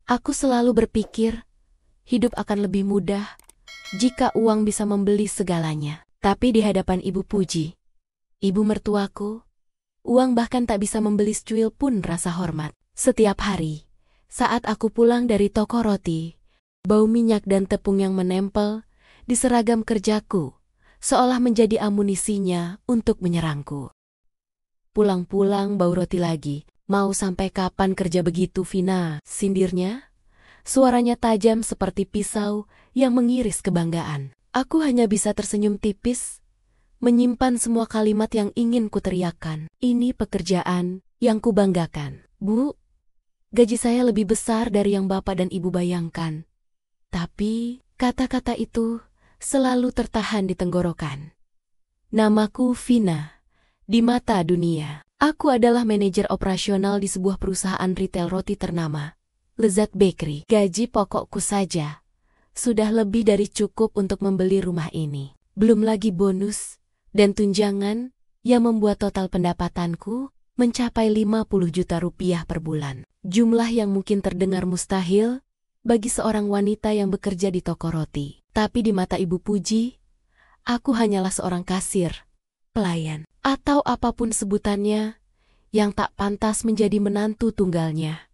Aku selalu berpikir, hidup akan lebih mudah jika uang bisa membeli segalanya. Tapi di hadapan Ibu Puji, ibu mertuaku, uang bahkan tak bisa membeli secuil pun rasa hormat. Setiap hari, saat aku pulang dari toko roti, bau minyak dan tepung yang menempel di seragam kerjaku, seolah menjadi amunisinya untuk menyerangku. Pulang-pulang bau roti lagi. Mau sampai kapan kerja begitu, Vina? Sindirnya. Suaranya tajam seperti pisau yang mengiris kebanggaan. Aku hanya bisa tersenyum tipis, menyimpan semua kalimat yang ingin kuteriakkan. Ini pekerjaan yang kubanggakan. Bu, gaji saya lebih besar dari yang Bapak dan Ibu bayangkan. Tapi, kata-kata itu selalu tertahan di tenggorokan. Namaku Vina. Di mata dunia, aku adalah manajer operasional di sebuah perusahaan retail roti ternama, Lezat Bakery. Gaji pokokku saja sudah lebih dari cukup untuk membeli rumah ini. Belum lagi bonus dan tunjangan yang membuat total pendapatanku mencapai 50 juta rupiah per bulan. Jumlah yang mungkin terdengar mustahil bagi seorang wanita yang bekerja di toko roti. Tapi di mata Ibu Puji, aku hanyalah seorang kasir, pelayan, atau apapun sebutannya yang tak pantas menjadi menantu tunggalnya.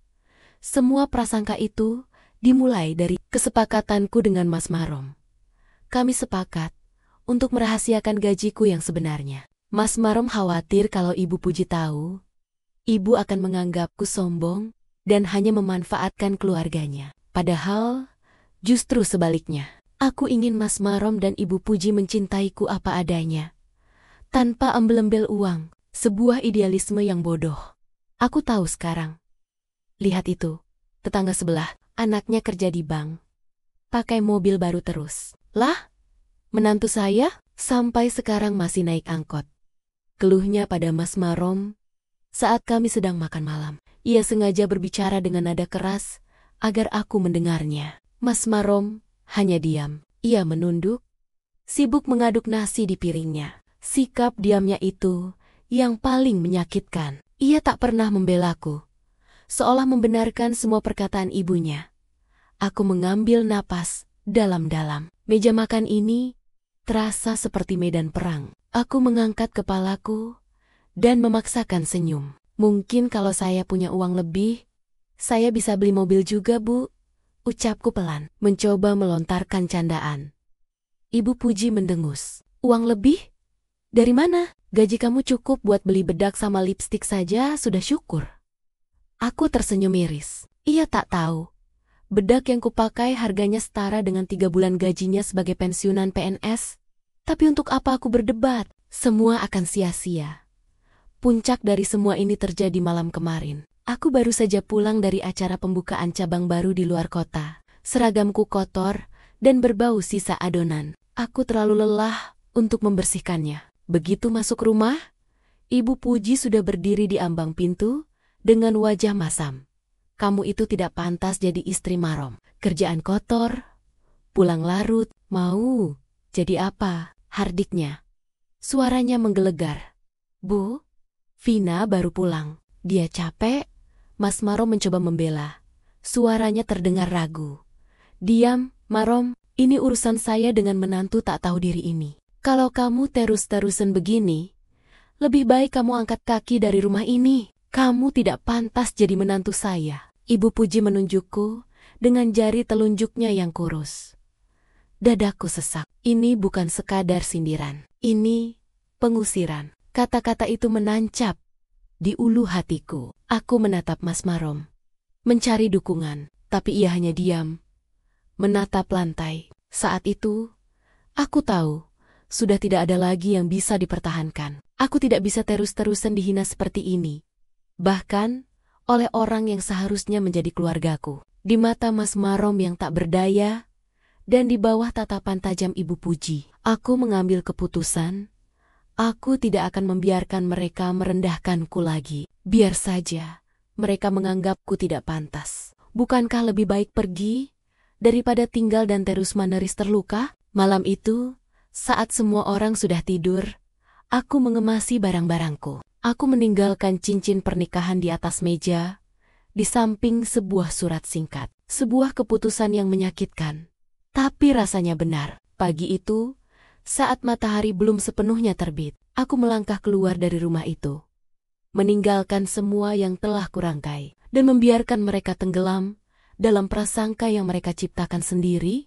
Semua prasangka itu dimulai dari kesepakatanku dengan Mas Marom. Kami sepakat untuk merahasiakan gajiku yang sebenarnya. Mas Marom khawatir kalau Ibu Puji tahu, ibu akan menganggapku sombong dan hanya memanfaatkan keluarganya. Padahal, justru sebaliknya. Aku ingin Mas Marom dan Ibu Puji mencintaiku apa adanya, tanpa embel-embel uang, sebuah idealisme yang bodoh. Aku tahu sekarang. Lihat itu, tetangga sebelah, anaknya kerja di bank. Pakai mobil baru terus. Lah, menantu saya sampai sekarang masih naik angkot. Keluhnya pada Mas Marom saat kami sedang makan malam. Ia sengaja berbicara dengan nada keras agar aku mendengarnya. Mas Marom hanya diam. Ia menunduk, sibuk mengaduk nasi di piringnya. Sikap diamnya itu yang paling menyakitkan. Ia tak pernah membelaku, seolah membenarkan semua perkataan ibunya. Aku mengambil napas dalam-dalam. Meja makan ini terasa seperti medan perang. Aku mengangkat kepalaku dan memaksakan senyum. Mungkin kalau saya punya uang lebih, saya bisa beli mobil juga, Bu. Ucapku pelan, mencoba melontarkan candaan. Ibu Puji mendengus. Uang lebih? Dari mana? Gaji kamu cukup buat beli bedak sama lipstik saja, sudah syukur. Aku tersenyum miris. Ia tak tahu. Bedak yang kupakai harganya setara dengan 3 bulan gajinya sebagai pensiunan PNS. Tapi untuk apa aku berdebat? Semua akan sia-sia. Puncak dari semua ini terjadi malam kemarin. Aku baru saja pulang dari acara pembukaan cabang baru di luar kota. Seragamku kotor dan berbau sisa adonan. Aku terlalu lelah untuk membersihkannya. Begitu masuk rumah, Ibu Puji sudah berdiri di ambang pintu dengan wajah masam. Kamu itu tidak pantas jadi istri Marom. Kerjaan kotor, pulang larut, mau jadi apa? Hardiknya. Suaranya menggelegar. Bu, Vina baru pulang. Dia capek. Mas Marom mencoba membela. Suaranya terdengar ragu. Diam, Marom, ini urusan saya dengan menantu tak tahu diri ini. Kalau kamu terus-terusan begini, lebih baik kamu angkat kaki dari rumah ini. Kamu tidak pantas jadi menantu saya. Ibu Puji menunjukku dengan jari telunjuknya yang kurus. Dadaku sesak. Ini bukan sekadar sindiran. Ini pengusiran. Kata-kata itu menancap di ulu hatiku. Aku menatap Mas Marom, mencari dukungan, tapi ia hanya diam, menatap lantai. Saat itu, aku tahu, sudah tidak ada lagi yang bisa dipertahankan. Aku tidak bisa terus-terusan dihina seperti ini. Bahkan, oleh orang yang seharusnya menjadi keluargaku. Di mata Mas Marom yang tak berdaya, dan di bawah tatapan tajam Ibu Puji, aku mengambil keputusan. Aku tidak akan membiarkan mereka merendahkanku lagi. Biar saja mereka menganggapku tidak pantas. Bukankah lebih baik pergi daripada tinggal dan terus-menerus terluka? Malam itu, saat semua orang sudah tidur, aku mengemasi barang-barangku. Aku meninggalkan cincin pernikahan di atas meja di samping sebuah surat singkat. Sebuah keputusan yang menyakitkan, tapi rasanya benar. Pagi itu, saat matahari belum sepenuhnya terbit, aku melangkah keluar dari rumah itu, meninggalkan semua yang telah kurangkai, dan membiarkan mereka tenggelam dalam prasangka yang mereka ciptakan sendiri.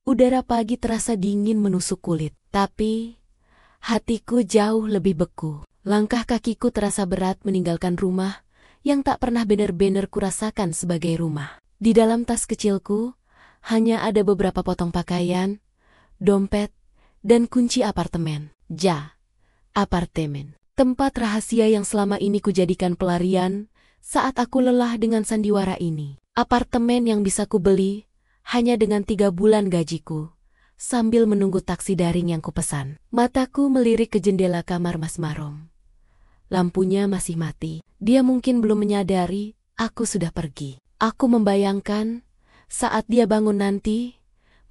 Udara pagi terasa dingin menusuk kulit, tapi hatiku jauh lebih beku. Langkah kakiku terasa berat meninggalkan rumah yang tak pernah benar-benar kurasakan sebagai rumah. Di dalam tas kecilku, hanya ada beberapa potong pakaian, dompet, dan kunci apartemen. Apartemen. Tempat rahasia yang selama ini kujadikan pelarian saat aku lelah dengan sandiwara ini. Apartemen yang bisa kubeli hanya dengan 3 bulan gajiku, sambil menunggu taksi daring yang kupesan. Mataku melirik ke jendela kamar Mas Marom. Lampunya masih mati. Dia mungkin belum menyadari aku sudah pergi. Aku membayangkan saat dia bangun nanti,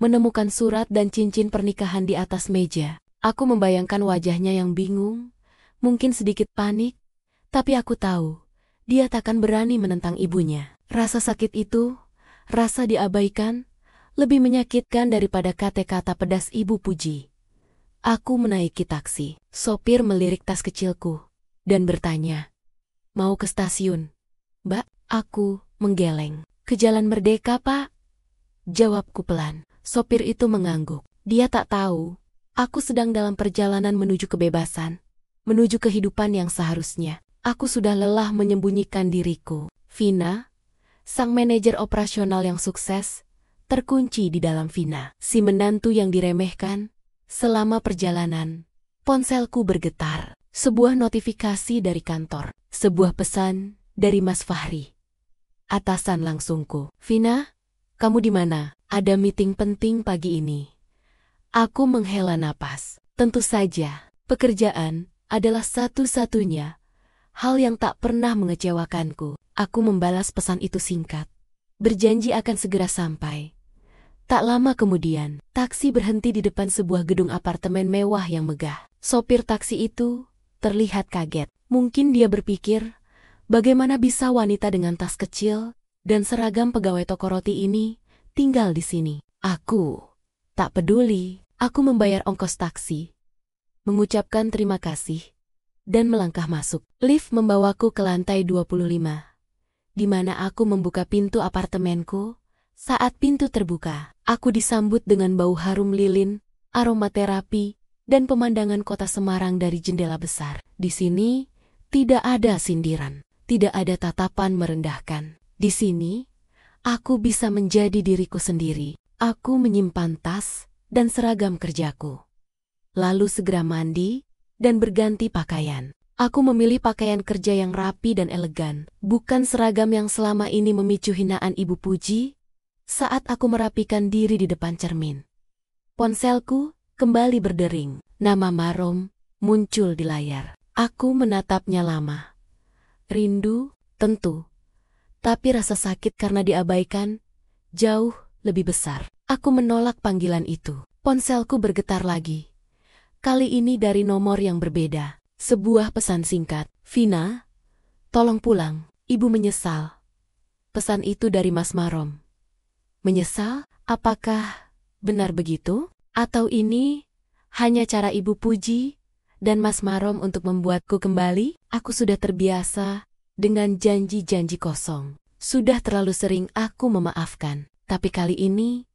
menemukan surat dan cincin pernikahan di atas meja. Aku membayangkan wajahnya yang bingung, mungkin sedikit panik, tapi aku tahu dia takkan berani menentang ibunya. Rasa sakit itu, rasa diabaikan, lebih menyakitkan daripada kata-kata pedas Ibu Puji. Aku menaiki taksi. Sopir melirik tas kecilku dan bertanya, "Mau ke stasiun, Mbak?" Aku menggeleng. "Ke Jalan Merdeka, Pak," jawabku pelan. Sopir itu mengangguk. Dia tak tahu, aku sedang dalam perjalanan menuju kebebasan, menuju kehidupan yang seharusnya. Aku sudah lelah menyembunyikan diriku. Vina, sang manajer operasional yang sukses, terkunci di dalam Vina. Si menantu yang diremehkan. Selama perjalanan, ponselku bergetar. Sebuah notifikasi dari kantor. Sebuah pesan dari Mas Fahri. Atasan langsungku. "Vina, kamu di mana? Ada meeting penting pagi ini." Aku menghela napas. Tentu saja, pekerjaan adalah satu-satunya hal yang tak pernah mengecewakanku. Aku membalas pesan itu singkat, berjanji akan segera sampai. Tak lama kemudian, taksi berhenti di depan sebuah gedung apartemen mewah yang megah. Sopir taksi itu terlihat kaget. Mungkin dia berpikir, bagaimana bisa wanita dengan tas kecil dan seragam pegawai toko roti ini tinggal di sini? Aku tak peduli. Aku membayar ongkos taksi, mengucapkan terima kasih, dan melangkah masuk. Lift membawaku ke lantai 25, di mana aku membuka pintu apartemenku. Saat pintu terbuka, aku disambut dengan bau harum lilin, aromaterapi, dan pemandangan kota Semarang dari jendela besar. Di sini, tidak ada sindiran, tidak ada tatapan merendahkan. Di sini, aku bisa menjadi diriku sendiri. Aku menyimpan tas dan seragam kerjaku, lalu segera mandi dan berganti pakaian. Aku memilih pakaian kerja yang rapi dan elegan, bukan seragam yang selama ini memicu hinaan Ibu Puji. Saat aku merapikan diri di depan cermin, ponselku kembali berdering. Nama Marom muncul di layar. Aku menatapnya lama. Rindu, tentu. Tapi rasa sakit karena diabaikan jauh lebih besar. Aku menolak panggilan itu. Ponselku bergetar lagi. Kali ini dari nomor yang berbeda. Sebuah pesan singkat. "Vina, tolong pulang. Ibu menyesal." Pesan itu dari Mas Marom. Menyesal? Apakah benar begitu? Atau ini hanya cara Ibu Puji dan Mas Marom untuk membuatku kembali? Aku sudah terbiasa dengan janji-janji kosong. Sudah terlalu sering aku memaafkan. Tapi kali ini,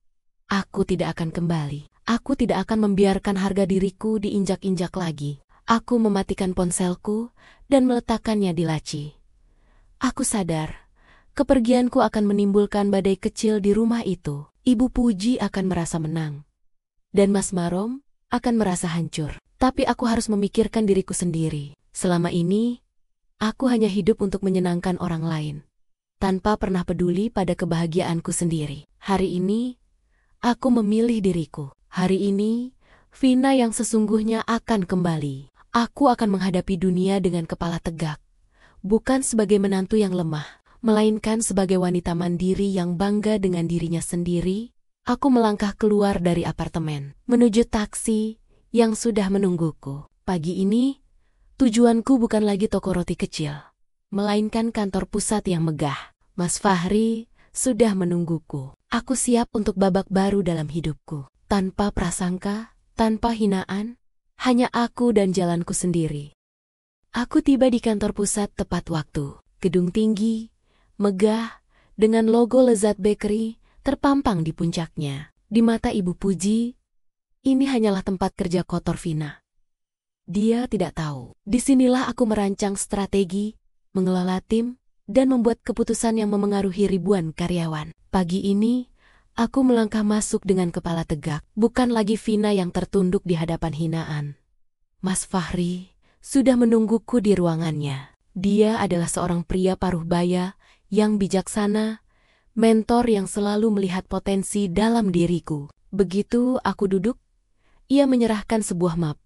aku tidak akan kembali. Aku tidak akan membiarkan harga diriku diinjak-injak lagi. Aku mematikan ponselku dan meletakkannya di laci. Aku sadar, kepergianku akan menimbulkan badai kecil di rumah itu. Ibu Puji akan merasa menang, dan Mas Marom akan merasa hancur. Tapi aku harus memikirkan diriku sendiri. Selama ini, aku hanya hidup untuk menyenangkan orang lain, tanpa pernah peduli pada kebahagiaanku sendiri. Hari ini, aku memilih diriku. Hari ini, Vina yang sesungguhnya akan kembali. Aku akan menghadapi dunia dengan kepala tegak, bukan sebagai menantu yang lemah, melainkan sebagai wanita mandiri yang bangga dengan dirinya sendiri. Aku melangkah keluar dari apartemen, menuju taksi yang sudah menungguku. Pagi ini, tujuanku bukan lagi toko roti kecil. melainkan kantor pusat yang megah. Mas Fahri sudah menungguku. Aku siap untuk babak baru dalam hidupku. Tanpa prasangka, tanpa hinaan, hanya aku dan jalanku sendiri. Aku tiba di kantor pusat tepat waktu. Gedung tinggi, megah, dengan logo Lezat Bakery terpampang di puncaknya. Di mata Ibu Puji, ini hanyalah tempat kerja kotor Vina. Dia tidak tahu. Disinilah aku merancang strategi, mengelola tim, dan membuat keputusan yang memengaruhi ribuan karyawan. Pagi ini, aku melangkah masuk dengan kepala tegak. Bukan lagi Vina yang tertunduk di hadapan hinaan. Mas Fahri sudah menungguku di ruangannya. Dia adalah seorang pria paruh baya yang bijaksana, mentor yang selalu melihat potensi dalam diriku. Begitu aku duduk, ia menyerahkan sebuah map.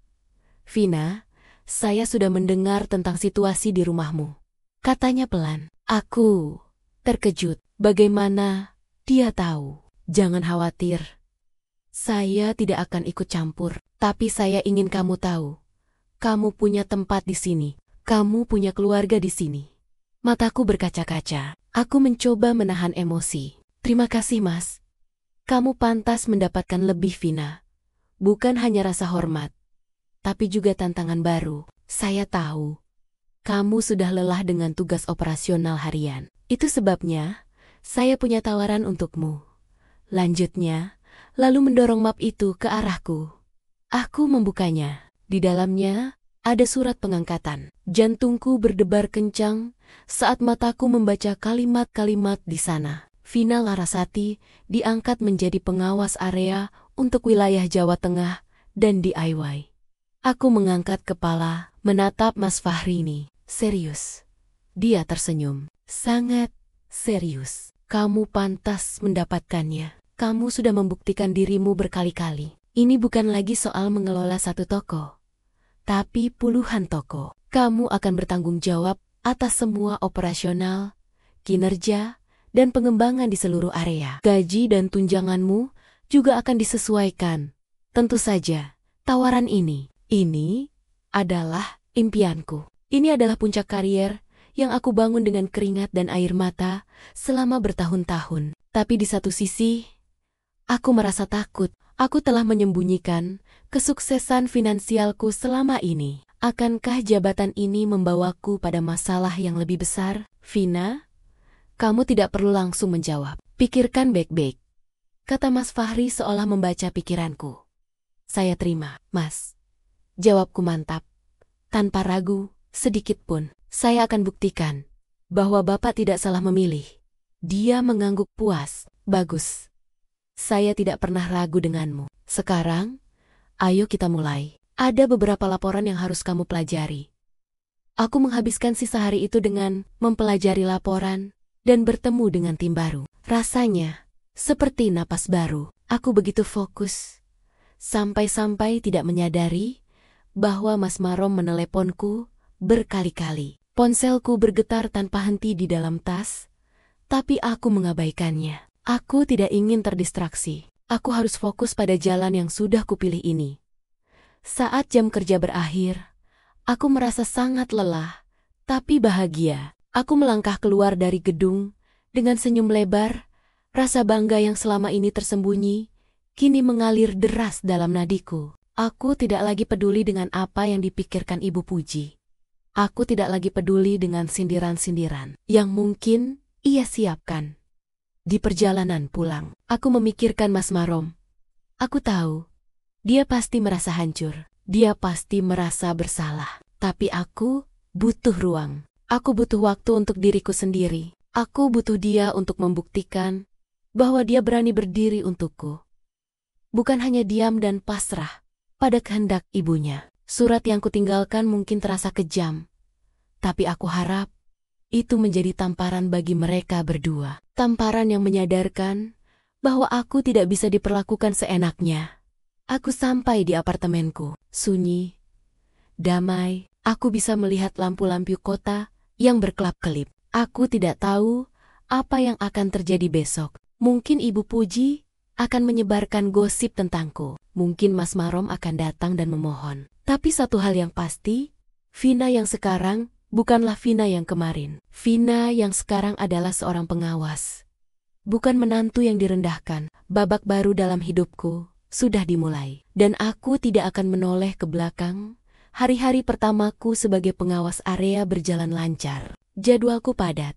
Vina, saya sudah mendengar tentang situasi di rumahmu, katanya pelan. Aku terkejut. Bagaimana dia tahu? Jangan khawatir. Saya tidak akan ikut campur, tapi saya ingin kamu tahu. Kamu punya tempat di sini. Kamu punya keluarga di sini. Mataku berkaca-kaca. Aku mencoba menahan emosi. Terima kasih, Mas. Kamu pantas mendapatkan lebih, Vina. Bukan hanya rasa hormat, tapi juga tantangan baru. Saya tahu kamu sudah lelah dengan tugas operasional harian. Itu sebabnya saya punya tawaran untukmu. Lanjutnya, lalu mendorong map itu ke arahku. Aku membukanya. Di dalamnya ada surat pengangkatan. Jantungku berdebar kencang saat mataku membaca kalimat-kalimat di sana. Vina Larasati diangkat menjadi pengawas area untuk wilayah Jawa Tengah dan DIY. Aku mengangkat kepala, menatap Mas Fahri ini. Serius. Dia tersenyum. Sangat serius. Kamu pantas mendapatkannya. Kamu sudah membuktikan dirimu berkali-kali. Ini bukan lagi soal mengelola satu toko, tapi puluhan toko. Kamu akan bertanggung jawab atas semua operasional, kinerja, dan pengembangan di seluruh area. Gaji dan tunjanganmu juga akan disesuaikan. Tentu saja, tawaran ini adalah impianku. Ini adalah puncak karier yang aku bangun dengan keringat dan air mata selama bertahun-tahun. Tapi di satu sisi, aku merasa takut. Aku telah menyembunyikan kesuksesan finansialku selama ini. Akankah jabatan ini membawaku pada masalah yang lebih besar? Vina, kamu tidak perlu langsung menjawab. Pikirkan baik-baik, kata Mas Fahri seolah membaca pikiranku. Saya terima, Mas. Jawabku mantap. Tanpa ragu sedikit pun. Saya akan buktikan bahwa Bapak tidak salah memilih. Dia mengangguk puas. Bagus. Saya tidak pernah ragu denganmu. Sekarang, ayo kita mulai. Ada beberapa laporan yang harus kamu pelajari. Aku menghabiskan sisa hari itu dengan mempelajari laporan dan bertemu dengan tim baru. Rasanya seperti napas baru. Aku begitu fokus, sampai-sampai tidak menyadari bahwa Mas Marom meneleponku berkali-kali. Ponselku bergetar tanpa henti di dalam tas, tapi aku mengabaikannya. Aku tidak ingin terdistraksi. Aku harus fokus pada jalan yang sudah kupilih ini. Saat jam kerja berakhir, aku merasa sangat lelah, tapi bahagia. Aku melangkah keluar dari gedung dengan senyum lebar. Rasa bangga yang selama ini tersembunyi kini mengalir deras dalam nadiku. Aku tidak lagi peduli dengan apa yang dipikirkan Ibu Puji. Aku tidak lagi peduli dengan sindiran-sindiran yang mungkin ia siapkan. Di perjalanan pulang, aku memikirkan Mas Marom. Aku tahu, dia pasti merasa hancur. Dia pasti merasa bersalah. Tapi aku butuh ruang. Aku butuh waktu untuk diriku sendiri. Aku butuh dia untuk membuktikan bahwa dia berani berdiri untukku. Bukan hanya diam dan pasrah pada kehendak ibunya. Surat yang kutinggalkan mungkin terasa kejam, tapi aku harap itu menjadi tamparan bagi mereka berdua. Tamparan yang menyadarkan bahwa aku tidak bisa diperlakukan seenaknya. Aku sampai di apartemenku, sunyi, damai. Aku bisa melihat lampu-lampu kota yang berkelap-kelip. Aku tidak tahu apa yang akan terjadi besok. Mungkin Ibu Puji akan menyebarkan gosip tentangku. Mungkin Mas Marom akan datang dan memohon. Tapi satu hal yang pasti, Vina yang sekarang Bukanlah Vina yang kemarin. Vina yang sekarang adalah seorang pengawas. Bukan menantu yang direndahkan. Babak baru dalam hidupku sudah dimulai. Dan aku tidak akan menoleh ke belakang. Hari-hari pertamaku sebagai pengawas area berjalan lancar. Jadwalku padat.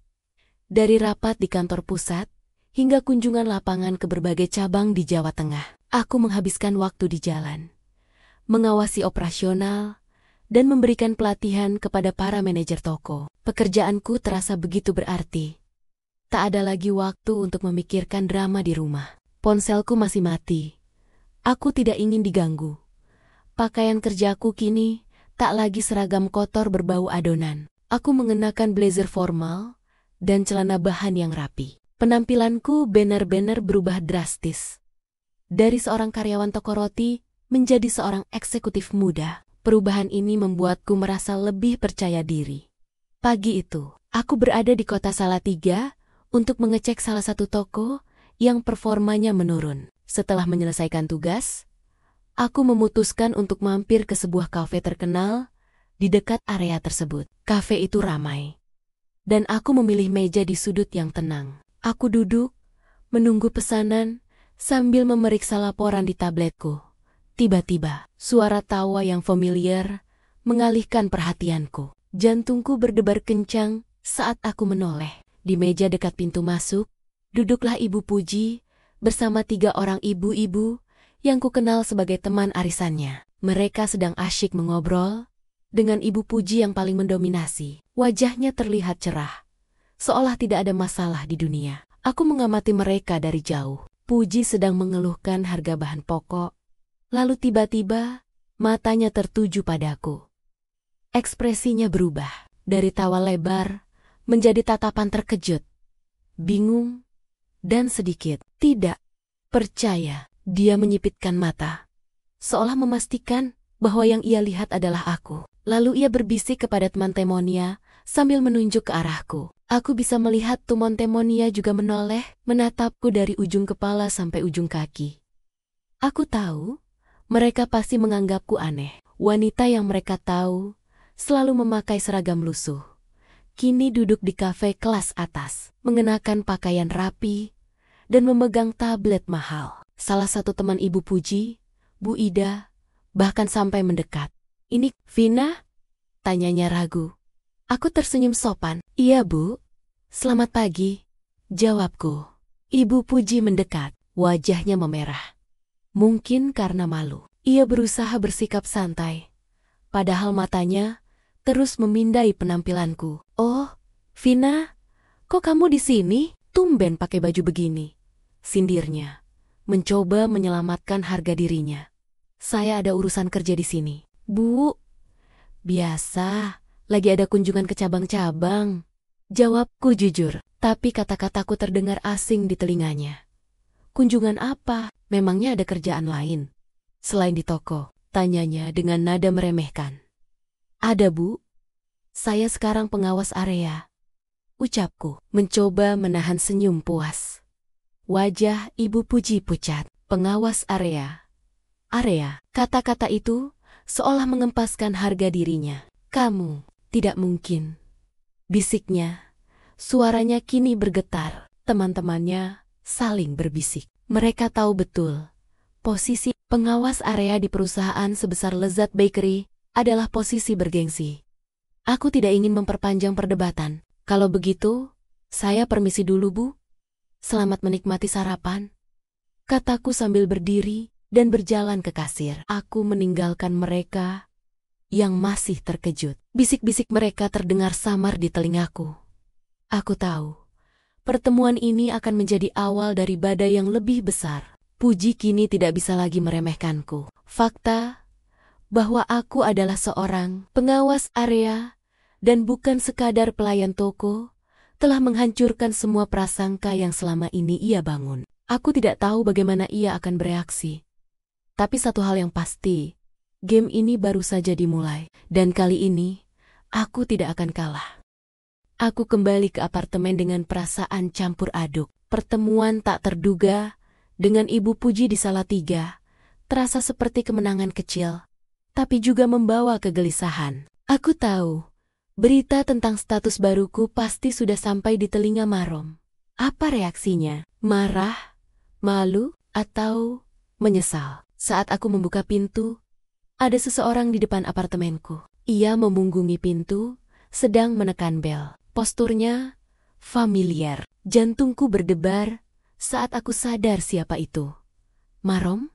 Dari rapat di kantor pusat, hingga kunjungan lapangan ke berbagai cabang di Jawa Tengah. Aku menghabiskan waktu di jalan, mengawasi operasional, dan memberikan pelatihan kepada para manajer toko. Pekerjaanku terasa begitu berarti. Tak ada lagi waktu untuk memikirkan drama di rumah. Ponselku masih mati. Aku tidak ingin diganggu. Pakaian kerjaku kini tak lagi seragam kotor berbau adonan. Aku mengenakan blazer formal dan celana bahan yang rapi. Penampilanku benar-benar berubah drastis. Dari seorang karyawan toko roti menjadi seorang eksekutif muda. Perubahan ini membuatku merasa lebih percaya diri. Pagi itu, aku berada di kota Salatiga untuk mengecek salah satu toko yang performanya menurun. Setelah menyelesaikan tugas, aku memutuskan untuk mampir ke sebuah kafe terkenal di dekat area tersebut. Kafe itu ramai, dan aku memilih meja di sudut yang tenang. Aku duduk, menunggu pesanan, sambil memeriksa laporan di tabletku. Tiba-tiba, suara tawa yang familiar mengalihkan perhatianku. Jantungku berdebar kencang saat aku menoleh. Di meja dekat pintu masuk, duduklah Ibu Puji bersama 3 orang ibu-ibu yang kukenal sebagai teman arisannya. Mereka sedang asyik mengobrol dengan Ibu Puji yang paling mendominasi. Wajahnya terlihat cerah, seolah tidak ada masalah di dunia. Aku mengamati mereka dari jauh. Puji sedang mengeluhkan harga bahan pokok. Lalu tiba-tiba, matanya tertuju padaku. Ekspresinya berubah, dari tawa lebar menjadi tatapan terkejut, bingung, dan sedikit tidak percaya. Dia menyipitkan mata, seolah memastikan bahwa yang ia lihat adalah aku. Lalu ia berbisik kepada teman Temonia sambil menunjuk ke arahku. Aku bisa melihat teman Temonia juga menoleh, menatapku dari ujung kepala sampai ujung kaki. Aku tahu, mereka pasti menganggapku aneh. Wanita yang mereka tahu selalu memakai seragam lusuh. Kini duduk di kafe kelas atas, mengenakan pakaian rapi, dan memegang tablet mahal. Salah satu teman Ibu Puji, Bu Ida, bahkan sampai mendekat. "Ini Vina?" tanyanya ragu. Aku tersenyum sopan. "Iya, Bu. Selamat pagi," jawabku. Ibu Puji mendekat, wajahnya memerah. Mungkin karena malu. Ia berusaha bersikap santai, padahal matanya terus memindai penampilanku. "Oh, Vina, kok kamu di sini? Tumben pakai baju begini," sindirnya, mencoba menyelamatkan harga dirinya. "Saya ada urusan kerja di sini." "Bu, biasa, lagi ada kunjungan ke cabang-cabang," jawabku jujur, tapi kata-kataku terdengar asing di telinganya. "Kunjungan apa? Memangnya ada kerjaan lain selain di toko?" tanyanya dengan nada meremehkan. "Ada, Bu. Saya sekarang pengawas area," ucapku, mencoba menahan senyum puas. Wajah Ibu Puji pucat. "Pengawas area. Area." Kata-kata itu seolah mengempaskan harga dirinya. "Kamu, tidak mungkin," bisiknya. Suaranya kini bergetar. Teman-temannya saling berbisik. Mereka tahu betul, posisi pengawas area di perusahaan sebesar Lezat Bakery adalah posisi bergengsi. Aku tidak ingin memperpanjang perdebatan. "Kalau begitu, saya permisi dulu, Bu. Selamat menikmati sarapan," kataku sambil berdiri dan berjalan ke kasir. Aku meninggalkan mereka yang masih terkejut. Bisik-bisik mereka terdengar samar di telingaku. Aku tahu, pertemuan ini akan menjadi awal dari badai yang lebih besar. Puji kini tidak bisa lagi meremehkanku. Fakta bahwa aku adalah seorang pengawas area dan bukan sekadar pelayan toko telah menghancurkan semua prasangka yang selama ini ia bangun. Aku tidak tahu bagaimana ia akan bereaksi. Tapi satu hal yang pasti, game ini baru saja dimulai, dan kali ini aku tidak akan kalah. Aku kembali ke apartemen dengan perasaan campur aduk. Pertemuan tak terduga dengan Ibu Puji di Salatiga terasa seperti kemenangan kecil, tapi juga membawa kegelisahan. Aku tahu Berita tentang status baruku pasti sudah sampai di telinga Marom. Apa reaksinya? Marah, malu, atau menyesal? Saat aku membuka pintu, ada seseorang di depan apartemenku. Ia memunggungi pintu, sedang menekan bel. Posturnya familiar. Jantungku berdebar saat aku sadar siapa itu. Marom?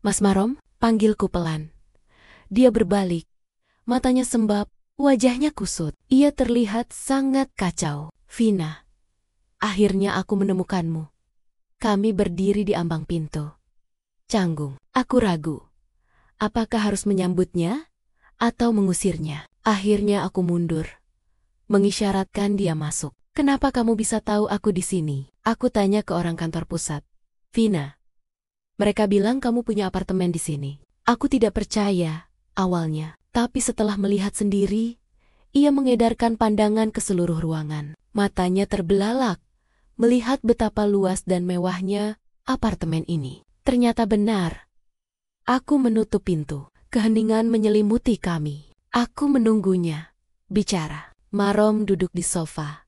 Mas Marom? Panggilku pelan. Dia berbalik. Matanya sembab, wajahnya kusut. Ia terlihat sangat kacau. Vina, akhirnya aku menemukanmu. Kami berdiri di ambang pintu. Canggung. Aku ragu. Apakah harus menyambutnya atau mengusirnya? Akhirnya aku mundur, mengisyaratkan dia masuk. Kenapa kamu bisa tahu aku di sini? Aku tanya ke orang kantor pusat. Vina, mereka bilang kamu punya apartemen di sini. Aku tidak percaya awalnya, tapi setelah melihat sendiri, ia mengedarkan pandangan ke seluruh ruangan. Matanya terbelalak, melihat betapa luas dan mewahnya apartemen ini. Ternyata benar. Aku menutup pintu. Keheningan menyelimuti kami. Aku menunggunya. Bicara. Marom duduk di sofa.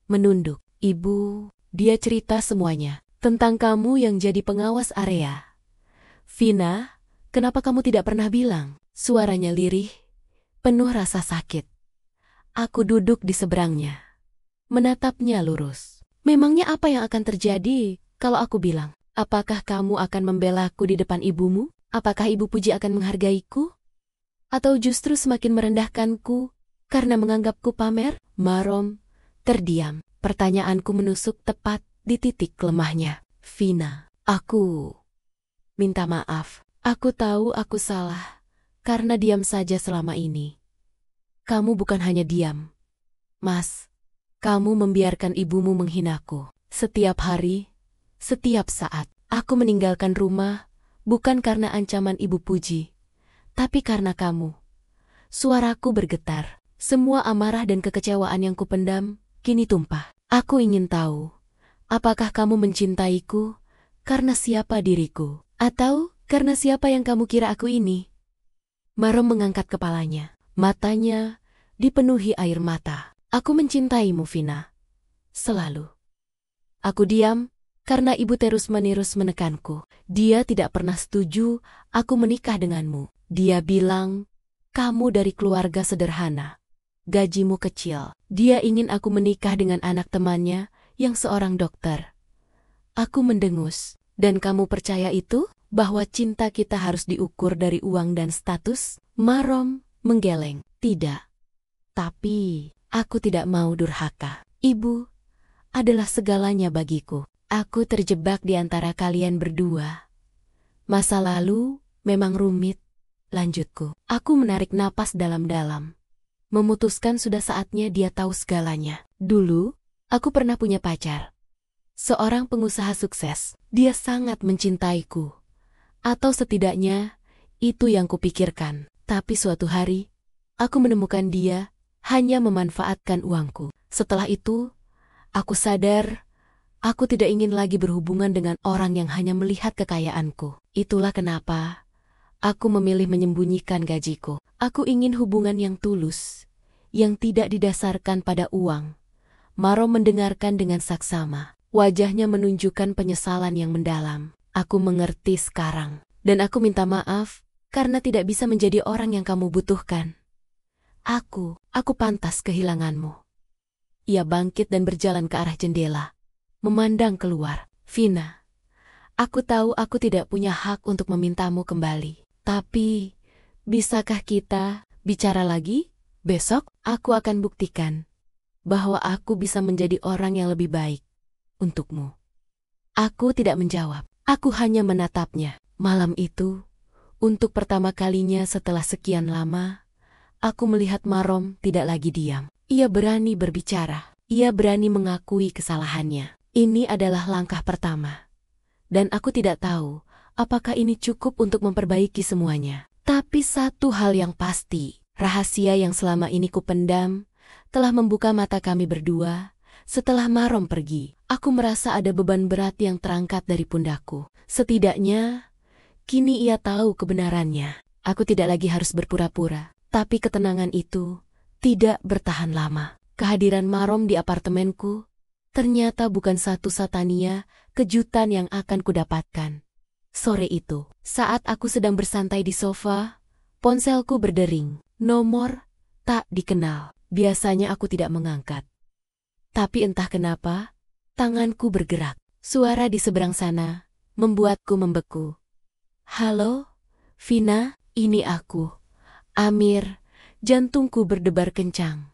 Menunduk. Ibu, dia cerita semuanya. Tentang kamu yang jadi pengawas area. Vina, kenapa kamu tidak pernah bilang? Suaranya lirih, penuh rasa sakit. Aku duduk di seberangnya. Menatapnya lurus. Memangnya apa yang akan terjadi kalau aku bilang? Apakah kamu akan membelaku di depan ibumu? Apakah Ibu Puji akan menghargaiku? Atau justru semakin merendahkanku karena menganggapku pamer? Marom terdiam. Pertanyaanku menusuk tepat di titik lemahnya. Vina, aku minta maaf. Aku tahu aku salah karena diam saja selama ini. Kamu bukan hanya diam, Mas. Kamu membiarkan ibumu menghinaku. Setiap hari, setiap saat, aku meninggalkan rumah bukan karena ancaman Ibu Puji, tapi karena kamu. Suaraku bergetar. Semua amarah dan kekecewaan yang kupendam kini tumpah. Aku ingin tahu, apakah kamu mencintaiku karena siapa diriku, atau karena siapa yang kamu kira aku ini? Marom mengangkat kepalanya. Matanya dipenuhi air mata. Aku mencintaimu, Vina. Selalu. Aku diam karena ibu terus-menerus menekanku. Dia tidak pernah setuju aku menikah denganmu. Dia bilang, kamu dari keluarga sederhana. Gajimu kecil. Dia ingin aku menikah dengan anak temannya yang seorang dokter. Aku mendengus. Dan kamu percaya itu? Bahwa cinta kita harus diukur dari uang dan status? Marom menggeleng. Tidak. Tapi, aku tidak mau durhaka. Ibu adalah segalanya bagiku. Aku terjebak di antara kalian berdua. Masa lalu memang rumit, lanjutku. Aku menarik napas dalam-dalam. Memutuskan sudah saatnya dia tahu segalanya. Dulu, aku pernah punya pacar. Seorang pengusaha sukses. Dia sangat mencintaiku. Atau setidaknya, itu yang kupikirkan. Tapi suatu hari, aku menemukan dia hanya memanfaatkan uangku. Setelah itu, aku sadar aku tidak ingin lagi berhubungan dengan orang yang hanya melihat kekayaanku. Itulah kenapa aku memilih menyembunyikan gajiku. Aku ingin hubungan yang tulus, yang tidak didasarkan pada uang. Marom mendengarkan dengan saksama. Wajahnya menunjukkan penyesalan yang mendalam. Aku mengerti sekarang. Dan aku minta maaf karena tidak bisa menjadi orang yang kamu butuhkan. Aku pantas kehilanganmu. Ia bangkit dan berjalan ke arah jendela. Memandang keluar. Vina, aku tahu aku tidak punya hak untuk memintamu kembali. Tapi, bisakah kita bicara lagi? Besok, aku akan buktikan bahwa aku bisa menjadi orang yang lebih baik untukmu. Aku tidak menjawab. Aku hanya menatapnya. Malam itu, untuk pertama kalinya setelah sekian lama, aku melihat Marom tidak lagi diam. Ia berani berbicara. Ia berani mengakui kesalahannya. Ini adalah langkah pertama. Dan aku tidak tahu apakah ini cukup untuk memperbaiki semuanya. Tapi satu hal yang pasti, rahasia yang selama ini kupendam telah membuka mata kami berdua. Setelah Marom pergi, aku merasa ada beban berat yang terangkat dari pundakku. Setidaknya, kini ia tahu kebenarannya. Aku tidak lagi harus berpura-pura. Tapi ketenangan itu tidak bertahan lama. Kehadiran Marom di apartemenku ternyata bukan satu satania kejutan yang akan kudapatkan. Sore itu, saat aku sedang bersantai di sofa, ponselku berdering. Nomor tak dikenal. Biasanya aku tidak mengangkat. Tapi entah kenapa, tanganku bergerak. Suara di seberang sana membuatku membeku. Halo, Vina, ini aku. Amir. Jantungku berdebar kencang.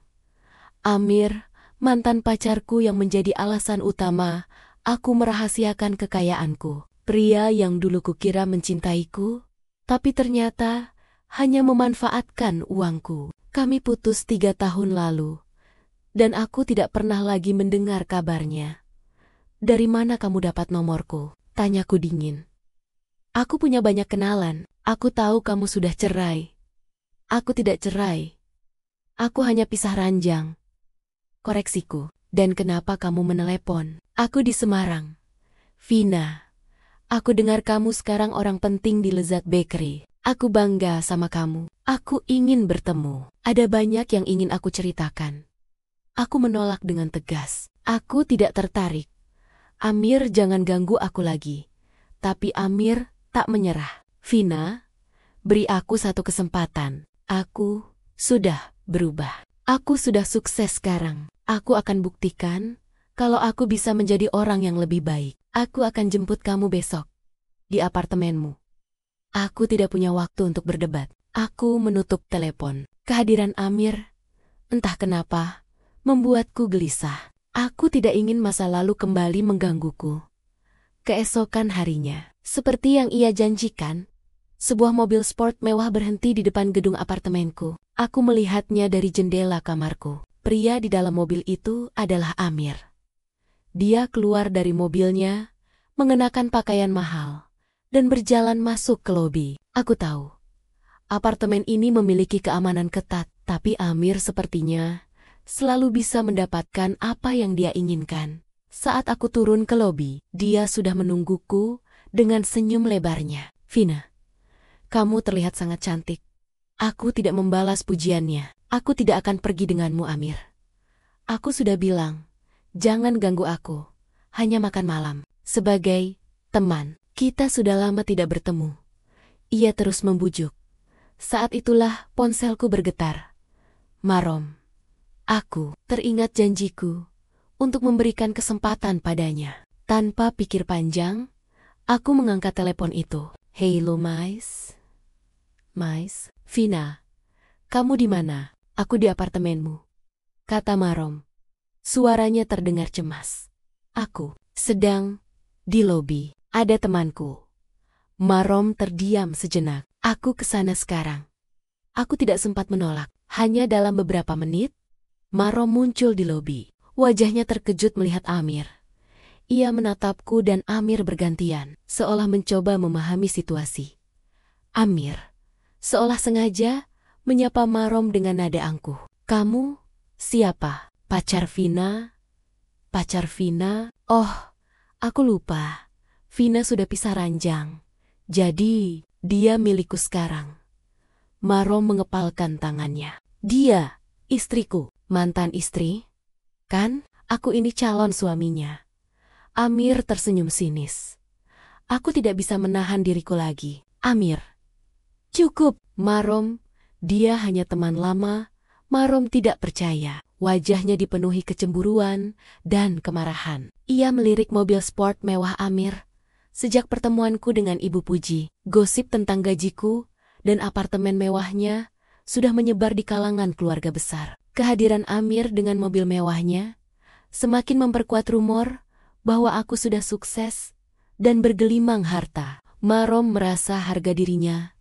Amir, mantan pacarku yang menjadi alasan utama aku merahasiakan kekayaanku. Pria yang dulu kukira mencintaiku, tapi ternyata hanya memanfaatkan uangku. Kami putus 3 tahun lalu, dan aku tidak pernah lagi mendengar kabarnya. Dari mana kamu dapat nomorku? Tanyaku dingin. Aku punya banyak kenalan. Aku tahu kamu sudah cerai. Aku tidak cerai. Aku hanya pisah ranjang. Koreksiku. Dan kenapa kamu menelepon? Aku di Semarang. Vina, aku dengar kamu sekarang orang penting di Lezat Bakery. Aku bangga sama kamu. Aku ingin bertemu. Ada banyak yang ingin aku ceritakan. Aku menolak dengan tegas. Aku tidak tertarik. Amir, jangan ganggu aku lagi. Tapi Amir tak menyerah. Vina, beri aku satu kesempatan. Aku sudah berubah. Aku sudah sukses sekarang. Aku akan buktikan kalau aku bisa menjadi orang yang lebih baik. Aku akan jemput kamu besok di apartemenmu. Aku tidak punya waktu untuk berdebat. Aku menutup telepon. Kehadiran Amir, entah kenapa, membuatku gelisah. Aku tidak ingin masa lalu kembali menggangguku. Keesokan harinya, seperti yang ia janjikan, sebuah mobil sport mewah berhenti di depan gedung apartemenku. Aku melihatnya dari jendela kamarku. Pria di dalam mobil itu adalah Amir. Dia keluar dari mobilnya, mengenakan pakaian mahal, dan berjalan masuk ke lobi. Aku tahu, apartemen ini memiliki keamanan ketat, tapi Amir sepertinya selalu bisa mendapatkan apa yang dia inginkan. Saat aku turun ke lobi, dia sudah menungguku dengan senyum lebarnya. Vina, kamu terlihat sangat cantik. Aku tidak membalas pujiannya. Aku tidak akan pergi denganmu, Amir. Aku sudah bilang, jangan ganggu aku. Hanya makan malam. Sebagai teman, kita sudah lama tidak bertemu. Ia terus membujuk. Saat itulah ponselku bergetar. Marom. Aku teringat janjiku untuk memberikan kesempatan padanya. Tanpa pikir panjang, aku mengangkat telepon itu. Halo, Mais. Mais, Vina, kamu di mana? Aku di apartemenmu, kata Marom. Suaranya terdengar cemas. Aku sedang di lobi. Ada temanku. Marom terdiam sejenak. Aku ke sana sekarang. Aku tidak sempat menolak. Hanya dalam beberapa menit, Marom muncul di lobi. Wajahnya terkejut melihat Amir. Ia menatapku dan Amir bergantian, seolah mencoba memahami situasi. Amir seolah sengaja menyapa Marom dengan nada angkuh. Kamu siapa? Pacar Vina? Pacar Vina? Oh, aku lupa. Vina sudah pisah ranjang. Jadi, dia milikku sekarang. Marom mengepalkan tangannya. Dia, istriku. Mantan istri? Kan, aku ini calon suaminya. Amir tersenyum sinis. Aku tidak bisa menahan diriku lagi. Amir. Cukup, Marom. Dia hanya teman lama. Marom tidak percaya. Wajahnya dipenuhi kecemburuan dan kemarahan. Ia melirik mobil sport mewah Amir. Sejak pertemuanku dengan Ibu Puji, gosip tentang gajiku dan apartemen mewahnya sudah menyebar di kalangan keluarga besar. Kehadiran Amir dengan mobil mewahnya semakin memperkuat rumor bahwa aku sudah sukses dan bergelimang harta. Marom merasa harga dirinya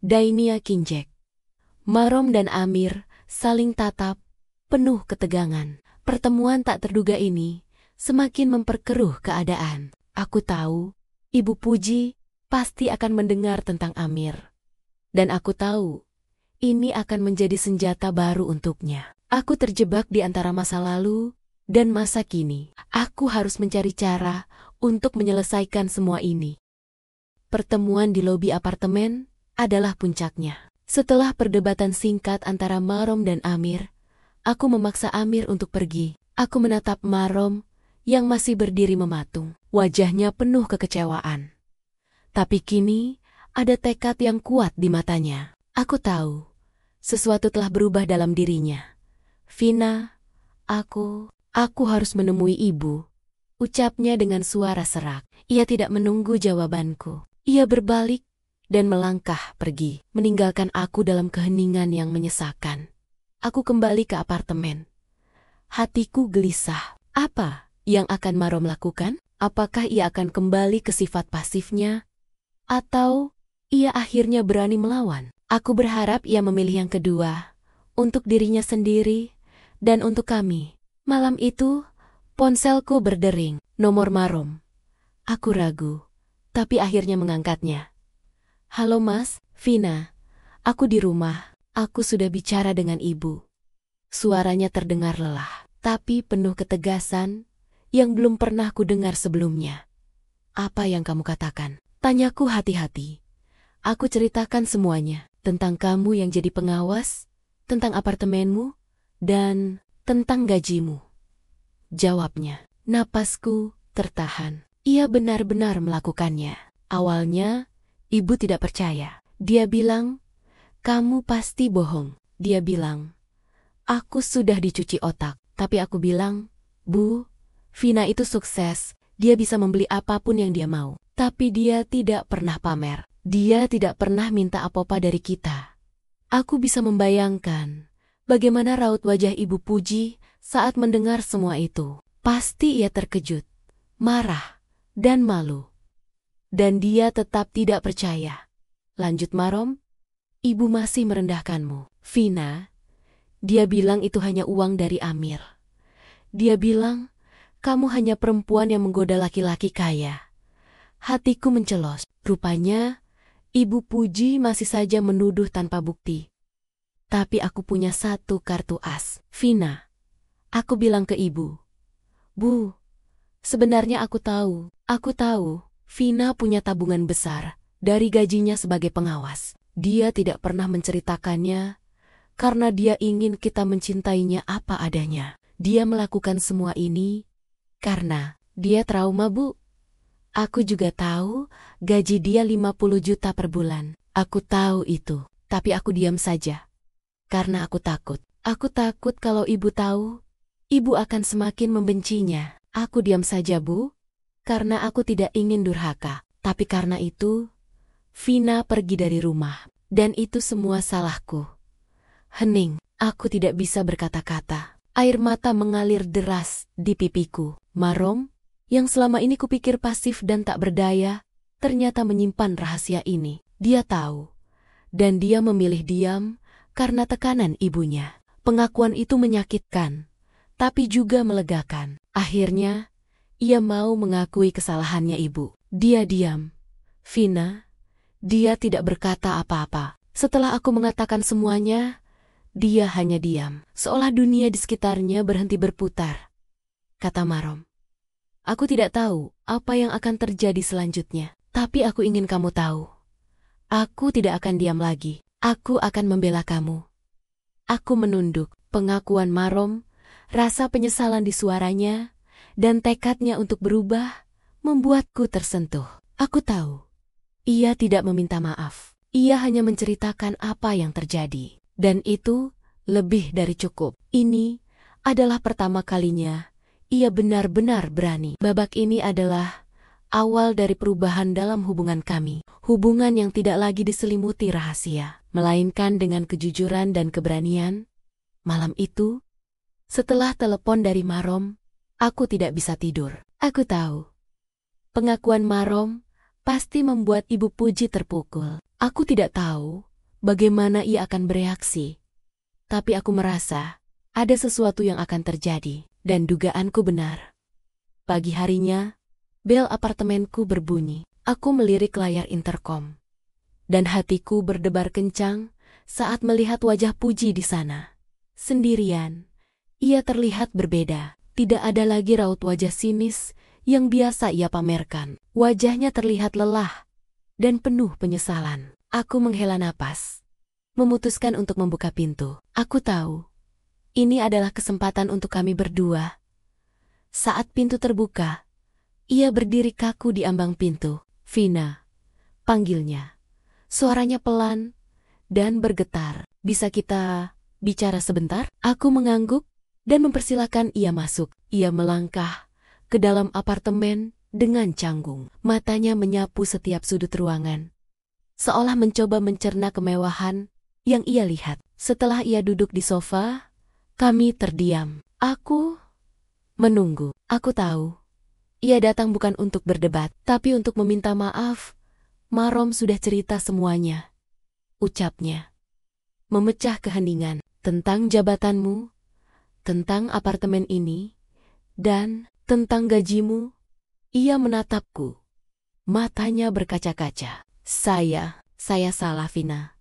Dainia kinjek. Marom dan Amir saling tatap, penuh ketegangan. Pertemuan tak terduga ini semakin memperkeruh keadaan. Aku tahu, Ibu Puji pasti akan mendengar tentang Amir. Dan aku tahu, ini akan menjadi senjata baru untuknya. Aku terjebak di antara masa lalu dan masa kini. Aku harus mencari cara untuk menyelesaikan semua ini. Pertemuan di lobi apartemen adalah puncaknya. Setelah perdebatan singkat antara Marom dan Amir, Aku memaksa Amir untuk pergi. Aku menatap Marom yang masih berdiri mematung. Wajahnya penuh kekecewaan. Tapi kini ada tekad yang kuat di matanya. Aku tahu sesuatu telah berubah dalam dirinya. Vina, aku harus menemui ibu. Ucapnya dengan suara serak. Ia tidak menunggu jawabanku. Ia berbalik dan melangkah pergi, meninggalkan aku dalam keheningan yang menyesakan. Aku kembali ke apartemen. Hatiku gelisah. Apa yang akan Marom lakukan? Apakah ia akan kembali ke sifat pasifnya? Atau ia akhirnya berani melawan? Aku berharap ia memilih yang kedua, untuk dirinya sendiri dan untuk kami. Malam itu, ponselku berdering. Nomor Marom. Aku ragu, tapi akhirnya mengangkatnya. Halo Mas, Vina. Aku di rumah. Aku sudah bicara dengan ibu. Suaranya terdengar lelah, tapi penuh ketegasan yang belum pernah ku dengar sebelumnya. Apa yang kamu katakan? Tanyaku hati-hati. Aku ceritakan semuanya, tentang kamu yang jadi pengawas, tentang apartemenmu, dan tentang gajimu. Jawabnya. Napasku tertahan. Ia benar-benar melakukannya. Awalnya, ibu tidak percaya. Dia bilang, kamu pasti bohong. Dia bilang, aku sudah dicuci otak. Tapi aku bilang, Bu, Vina itu sukses. Dia bisa membeli apapun yang dia mau. Tapi dia tidak pernah pamer. Dia tidak pernah minta apa-apa dari kita. Aku bisa membayangkan bagaimana raut wajah Ibu Puji saat mendengar semua itu. Pasti ia terkejut, marah, dan malu. Dan dia tetap tidak percaya. Lanjut Marom, ibu masih merendahkanmu. Vina, dia bilang itu hanya uang dari Amir. Dia bilang, kamu hanya perempuan yang menggoda laki-laki kaya. Hatiku mencelos. Rupanya, Ibu Puji masih saja menuduh tanpa bukti. Tapi aku punya satu kartu as. Vina, aku bilang ke ibu, Bu, sebenarnya aku tahu, Vina punya tabungan besar dari gajinya sebagai pengawas. Dia tidak pernah menceritakannya karena dia ingin kita mencintainya apa adanya. Dia melakukan semua ini karena dia trauma, Bu. Aku juga tahu gaji dia 50 juta per bulan. Aku tahu itu, tapi aku diam saja. Karena aku takut. Aku takut kalau ibu tahu, ibu akan semakin membencinya. Aku diam saja, Bu, karena aku tidak ingin durhaka. Tapi karena itu, Vina pergi dari rumah. Dan itu semua salahku. Hening, aku tidak bisa berkata-kata. Air mata mengalir deras di pipiku. Marom, yang selama ini kupikir pasif dan tak berdaya, ternyata menyimpan rahasia ini. Dia tahu. Dan dia memilih diam karena tekanan ibunya. Pengakuan itu menyakitkan, tapi juga melegakan. Akhirnya, ia mau mengakui kesalahannya ibu. Dia diam. Vina, dia tidak berkata apa-apa. Setelah aku mengatakan semuanya, dia hanya diam, seolah dunia di sekitarnya berhenti berputar. Kata Marom, aku tidak tahu apa yang akan terjadi selanjutnya, tapi aku ingin kamu tahu. Aku tidak akan diam lagi. Aku akan membela kamu. Aku menunduk. Pengakuan Marom, rasa penyesalan di suaranya, dan tekadnya untuk berubah, membuatku tersentuh. Aku tahu, ia tidak meminta maaf. Ia hanya menceritakan apa yang terjadi. Dan itu lebih dari cukup. Ini adalah pertama kalinya ia benar-benar berani. Babak ini adalah awal dari perubahan dalam hubungan kami. Hubungan yang tidak lagi diselimuti rahasia, melainkan dengan kejujuran dan keberanian. Malam itu, setelah telepon dari Marom, aku tidak bisa tidur. Aku tahu, pengakuan Marom pasti membuat Ibu Puji terpukul. Aku tidak tahu bagaimana ia akan bereaksi. Tapi aku merasa ada sesuatu yang akan terjadi, dan dugaanku benar. Pagi harinya, bel apartemenku berbunyi. Aku melirik layar interkom. Dan hatiku berdebar kencang saat melihat wajah Puji di sana. Sendirian, ia terlihat berbeda. Tidak ada lagi raut wajah sinis yang biasa ia pamerkan. Wajahnya terlihat lelah dan penuh penyesalan. Aku menghela napas, memutuskan untuk membuka pintu. Aku tahu, Ini adalah kesempatan untuk kami berdua. Saat pintu terbuka, ia berdiri kaku di ambang pintu. Vina, panggilnya. Suaranya pelan dan bergetar. Bisa kita bicara sebentar? Aku mengangguk dan mempersilahkan ia masuk. Ia melangkah ke dalam apartemen dengan canggung. Matanya menyapu setiap sudut ruangan, seolah mencoba mencerna kemewahan yang ia lihat. Setelah ia duduk di sofa, kami terdiam. Aku menunggu. Aku tahu, ia datang bukan untuk berdebat, tapi untuk meminta maaf. Marom sudah cerita semuanya, ucapnya, memecah keheningan tentang jabatanmu, tentang apartemen ini, dan tentang gajimu. Ia menatapku. Matanya berkaca-kaca. Saya salah, Vina.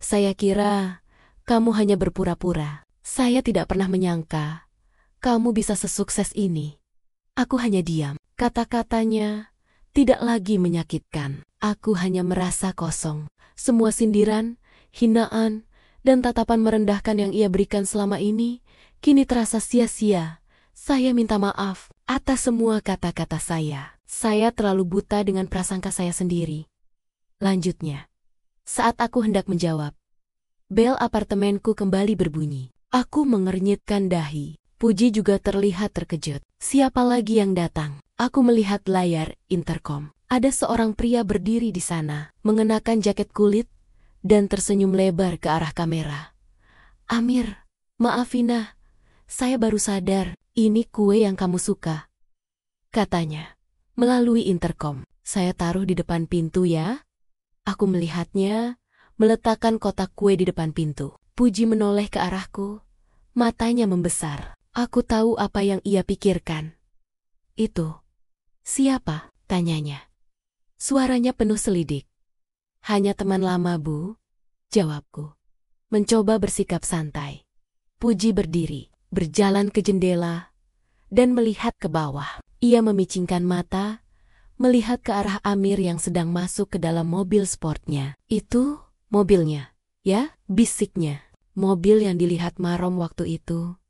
Saya kira kamu hanya berpura-pura. Saya tidak pernah menyangka kamu bisa sesukses ini. Aku hanya diam. Kata-katanya tidak lagi menyakitkan. Aku hanya merasa kosong. Semua sindiran, hinaan, dan tatapan merendahkan yang ia berikan selama ini kini terasa sia-sia. Saya minta maaf atas semua kata-kata saya. Saya terlalu buta dengan prasangka saya sendiri. Lanjutnya, saat aku hendak menjawab, bel apartemenku kembali berbunyi. Aku mengernyitkan dahi. Puji juga terlihat terkejut. Siapa lagi yang datang? Aku melihat layar interkom. Ada seorang pria berdiri di sana, mengenakan jaket kulit dan tersenyum lebar ke arah kamera. Amir, maaf Vina, saya baru sadar, ini kue yang kamu suka, katanya melalui interkom. Saya taruh di depan pintu ya. Aku melihatnya meletakkan kotak kue di depan pintu. Puji menoleh ke arahku, matanya membesar. Aku tahu apa yang ia pikirkan. Itu siapa? Tanyanya. Suaranya penuh selidik. Hanya teman lama, Bu, jawabku. Mencoba bersikap santai. Puji berdiri, berjalan ke jendela, dan melihat ke bawah. Ia memicingkan mata, melihat ke arah Amir yang sedang masuk ke dalam mobil sportnya. Itu mobilnya, ya? Bisiknya. Mobil yang dilihat Marom waktu itu.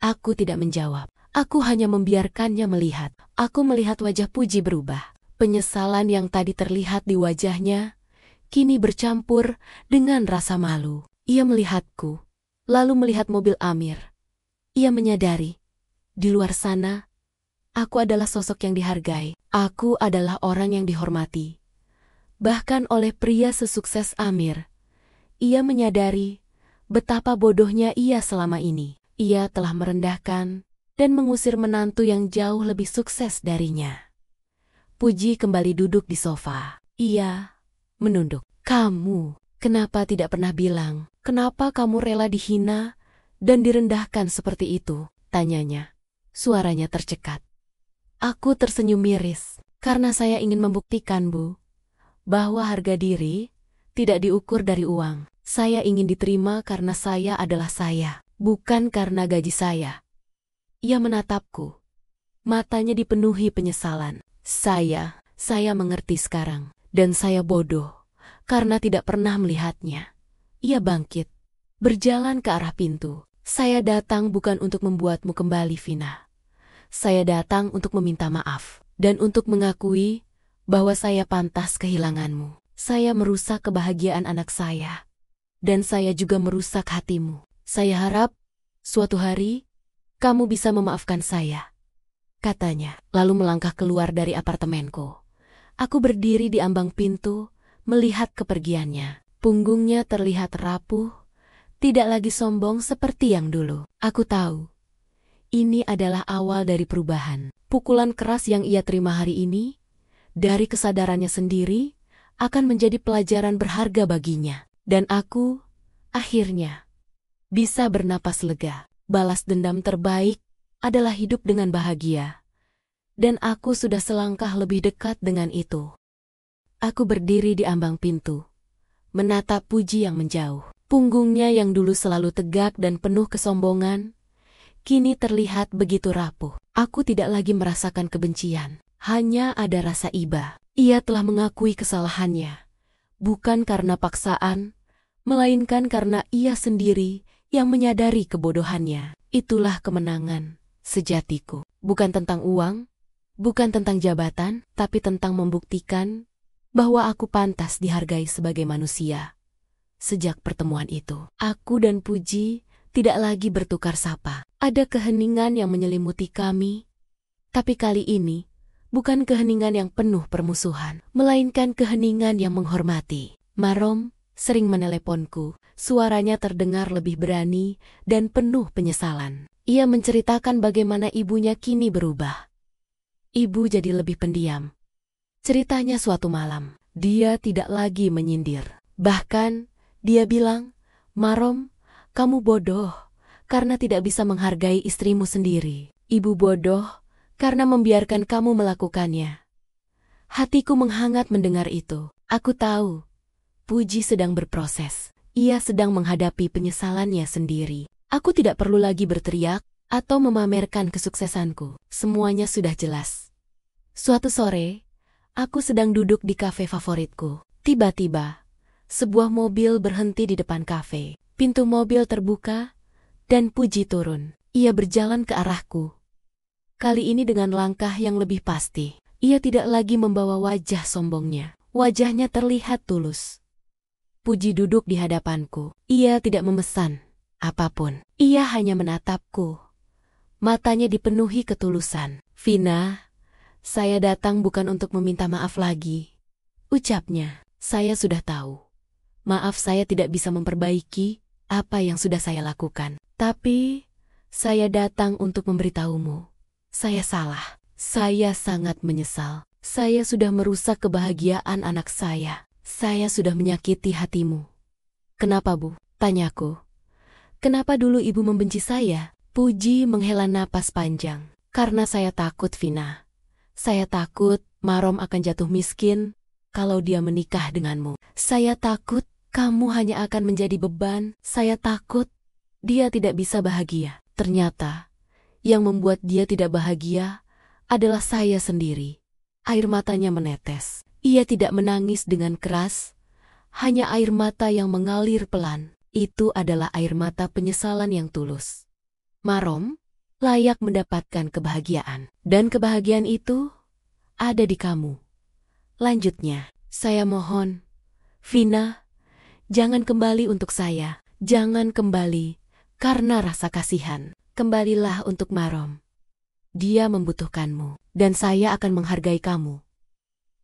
Aku tidak menjawab. Aku hanya membiarkannya melihat. Aku melihat wajah Puji berubah. Penyesalan yang tadi terlihat di wajahnya kini bercampur dengan rasa malu. Ia melihatku, lalu melihat mobil Amir. Ia menyadari, di luar sana, aku adalah sosok yang dihargai. Aku adalah orang yang dihormati. Bahkan oleh pria sesukses Amir. Ia menyadari betapa bodohnya ia selama ini. Ia telah merendahkan dan mengusir menantu yang jauh lebih sukses darinya. Puji kembali duduk di sofa. Ia menunduk. Kamu, kenapa tidak pernah bilang? Kenapa kamu rela dihina dan direndahkan seperti itu? Tanyanya. Suaranya tercekat. Aku tersenyum miris. Karena saya ingin membuktikan, Bu, bahwa harga diri tidak diukur dari uang. Saya ingin diterima karena saya adalah saya, bukan karena gaji saya. Ia menatapku. Matanya dipenuhi penyesalan. Saya mengerti sekarang. Dan saya bodoh, karena tidak pernah melihatnya. Ia bangkit, berjalan ke arah pintu. Saya datang bukan untuk membuatmu kembali, Vina. Saya datang untuk meminta maaf, dan untuk mengakui bahwa saya pantas kehilanganmu. Saya merusak kebahagiaan anak saya, dan saya juga merusak hatimu. Saya harap, suatu hari, kamu bisa memaafkan saya, katanya, lalu melangkah keluar dari apartemenku. Aku berdiri di ambang pintu, melihat kepergiannya. Punggungnya terlihat rapuh, tidak lagi sombong seperti yang dulu. Aku tahu, ini adalah awal dari perubahan. Pukulan keras yang ia terima hari ini, dari kesadarannya sendiri, akan menjadi pelajaran berharga baginya. Dan aku, akhirnya, bisa bernapas lega. Balas dendam terbaik adalah hidup dengan bahagia. Dan aku sudah selangkah lebih dekat dengan itu. Aku berdiri di ambang pintu, menatap Puji yang menjauh. Punggungnya yang dulu selalu tegak dan penuh kesombongan, kini terlihat begitu rapuh. Aku tidak lagi merasakan kebencian, hanya ada rasa iba. Ia telah mengakui kesalahannya, bukan karena paksaan, melainkan karena ia sendiri yang menyadari kebodohannya. Itulah kemenangan sejatiku. Bukan tentang uang, bukan tentang jabatan, tapi tentang membuktikan bahwa aku pantas dihargai sebagai manusia. Sejak pertemuan itu, aku dan Puji tidak lagi bertukar sapa. Ada keheningan yang menyelimuti kami, tapi kali ini bukan keheningan yang penuh permusuhan, melainkan keheningan yang menghormati. Marom sering meneleponku, suaranya terdengar lebih berani dan penuh penyesalan. Ia menceritakan bagaimana ibunya kini berubah. Ibu jadi lebih pendiam. Ceritanya suatu malam, dia tidak lagi menyindir. Bahkan, dia bilang, "Marom, kamu bodoh karena tidak bisa menghargai istrimu sendiri. Ibu bodoh karena membiarkan kamu melakukannya." Hatiku menghangat mendengar itu. Aku tahu, Puji sedang berproses. Ia sedang menghadapi penyesalannya sendiri. Aku tidak perlu lagi berteriak atau memamerkan kesuksesanku. Semuanya sudah jelas. Suatu sore, aku sedang duduk di kafe favoritku. Tiba-tiba, sebuah mobil berhenti di depan kafe. Pintu mobil terbuka, dan Puji turun. Ia berjalan ke arahku. Kali ini dengan langkah yang lebih pasti. Ia tidak lagi membawa wajah sombongnya. Wajahnya terlihat tulus. Puji duduk di hadapanku. Ia tidak memesan apapun. Ia hanya menatapku. Matanya dipenuhi ketulusan. "Vina, saya datang bukan untuk meminta maaf lagi," ucapnya. "Saya sudah tahu. Maaf, saya tidak bisa memperbaiki apa yang sudah saya lakukan. Tapi, saya datang untuk memberitahumu. Saya salah. Saya sangat menyesal. Saya sudah merusak kebahagiaan anak saya. Saya sudah menyakiti hatimu." "Kenapa, Bu?" tanyaku. "Kenapa dulu ibu membenci saya?" Puji menghela napas panjang. "Karena saya takut, Vina. Saya takut Marom akan jatuh miskin kalau dia menikah denganmu. Saya takut kamu hanya akan menjadi beban. Saya takut dia tidak bisa bahagia." Ternyata, yang membuat dia tidak bahagia adalah saya sendiri. Air matanya menetes. Ia tidak menangis dengan keras, hanya air mata yang mengalir pelan. Itu adalah air mata penyesalan yang tulus. Marom layak mendapatkan kebahagiaan. Dan kebahagiaan itu ada di kamu. Lanjutnya, "Saya mohon, Vina, jangan kembali untuk saya. Jangan kembali karena rasa kasihan. Kembalilah untuk Marom. Dia membutuhkanmu, dan saya akan menghargai kamu.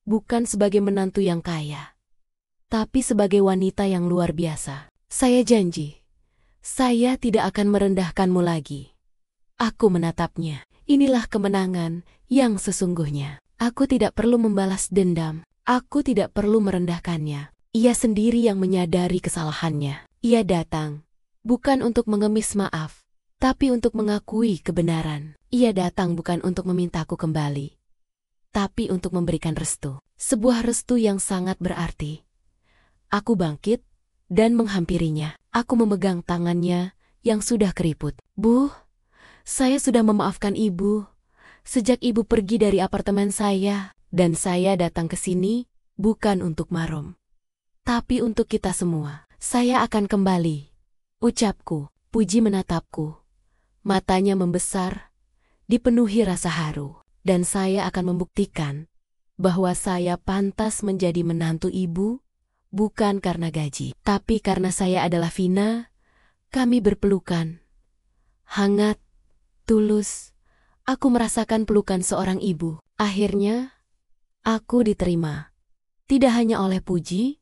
Bukan sebagai menantu yang kaya, tapi sebagai wanita yang luar biasa. Saya janji, saya tidak akan merendahkanmu lagi." Aku menatapnya. Inilah kemenangan yang sesungguhnya. Aku tidak perlu membalas dendam. Aku tidak perlu merendahkannya. Ia sendiri yang menyadari kesalahannya. Ia datang, bukan untuk mengemis maaf, tapi untuk mengakui kebenaran. Ia datang bukan untuk memintaku kembali, tapi untuk memberikan restu. Sebuah restu yang sangat berarti. Aku bangkit dan menghampirinya. Aku memegang tangannya yang sudah keriput. "Bu, saya sudah memaafkan ibu. Sejak ibu pergi dari apartemen saya, dan saya datang ke sini bukan untuk Marom, tapi untuk kita semua. Saya akan kembali," ucapku. Puji menatapku. Matanya membesar, dipenuhi rasa haru. Dan saya akan membuktikan bahwa saya pantas menjadi menantu ibu, bukan karena gaji, tapi karena saya adalah Vina. Kami berpelukan. Hangat, tulus. Aku merasakan pelukan seorang ibu. Akhirnya, aku diterima. Tidak hanya oleh Puji,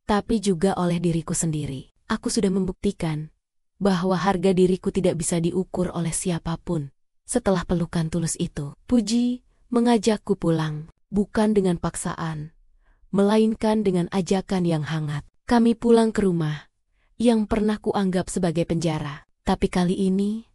tapi juga oleh diriku sendiri. Aku sudah membuktikan bahwa harga diriku tidak bisa diukur oleh siapapun. Setelah pelukan tulus itu, Puji mengajakku pulang, bukan dengan paksaan, melainkan dengan ajakan yang hangat. Kami pulang ke rumah yang pernah kuanggap sebagai penjara. Tapi kali ini,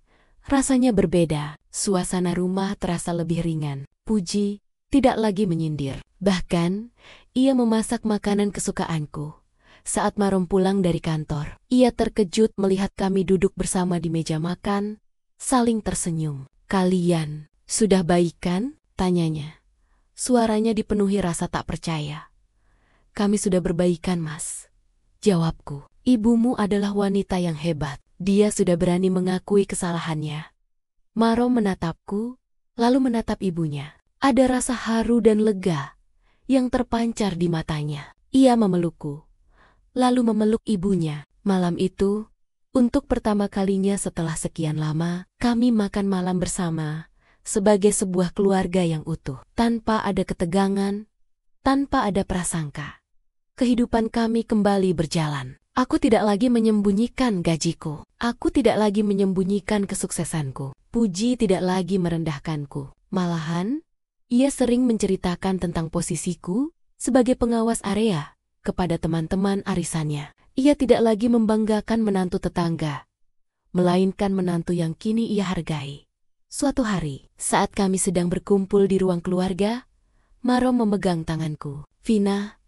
rasanya berbeda. Suasana rumah terasa lebih ringan. Puji tidak lagi menyindir. Bahkan, ia memasak makanan kesukaanku. Saat Marom pulang dari kantor, ia terkejut melihat kami duduk bersama di meja makan, saling tersenyum. "Kalian sudah baikan?" tanyanya. Suaranya dipenuhi rasa tak percaya. "Kami sudah berbaikan, Mas," jawabku. "Ibumu adalah wanita yang hebat, Dia sudah berani mengakui kesalahannya. Maro menatapku, lalu menatap ibunya. Ada rasa haru dan lega yang terpancar di matanya. Ia memelukku, lalu memeluk ibunya. Malam itu, untuk pertama kalinya setelah sekian lama, kami makan malam bersama, sebagai sebuah keluarga yang utuh. Tanpa ada ketegangan, tanpa ada prasangka. Kehidupan kami kembali berjalan. Aku tidak lagi menyembunyikan gajiku. Aku tidak lagi menyembunyikan kesuksesanku. Puji tidak lagi merendahkanku. Malahan, ia sering menceritakan tentang posisiku sebagai pengawas area kepada teman-teman arisannya. Ia tidak lagi membanggakan menantu tetangga, melainkan menantu yang kini ia hargai. Suatu hari, saat kami sedang berkumpul di ruang keluarga, Maro memegang tanganku. "Vina,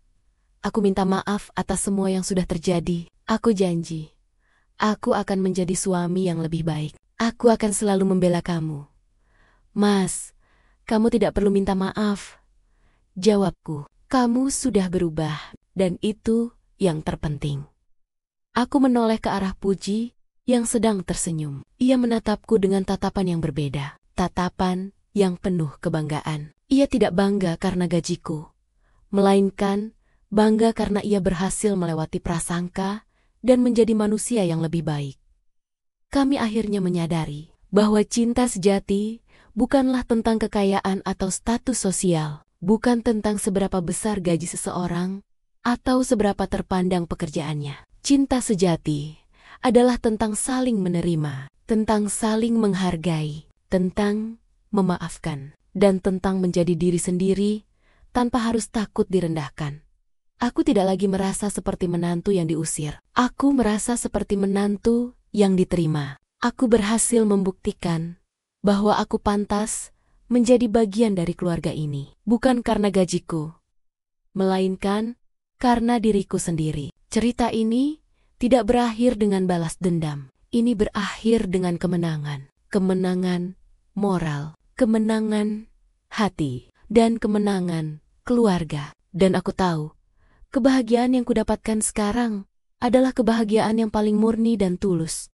aku minta maaf atas semua yang sudah terjadi. Aku janji, aku akan menjadi suami yang lebih baik. Aku akan selalu membela kamu." "Mas, kamu tidak perlu minta maaf," jawabku. "Kamu sudah berubah, dan itu yang terpenting." Aku menoleh ke arah Puji yang sedang tersenyum. Ia menatapku dengan tatapan yang berbeda, tatapan yang penuh kebanggaan. Ia tidak bangga karena gajiku, melainkan bangga karena ia berhasil melewati prasangka dan menjadi manusia yang lebih baik. Kami akhirnya menyadari bahwa cinta sejati bukanlah tentang kekayaan atau status sosial, bukan tentang seberapa besar gaji seseorang atau seberapa terpandang pekerjaannya. Cinta sejati adalah tentang saling menerima, tentang saling menghargai, tentang memaafkan, dan tentang menjadi diri sendiri tanpa harus takut direndahkan. Aku tidak lagi merasa seperti menantu yang diusir. Aku merasa seperti menantu yang diterima. Aku berhasil membuktikan bahwa aku pantas menjadi bagian dari keluarga ini. Bukan karena gajiku, melainkan karena diriku sendiri. Cerita ini tidak berakhir dengan balas dendam. Ini berakhir dengan kemenangan. Kemenangan moral, kemenangan hati, dan kemenangan keluarga. Dan aku tahu, kebahagiaan yang kudapatkan sekarang adalah kebahagiaan yang paling murni dan tulus.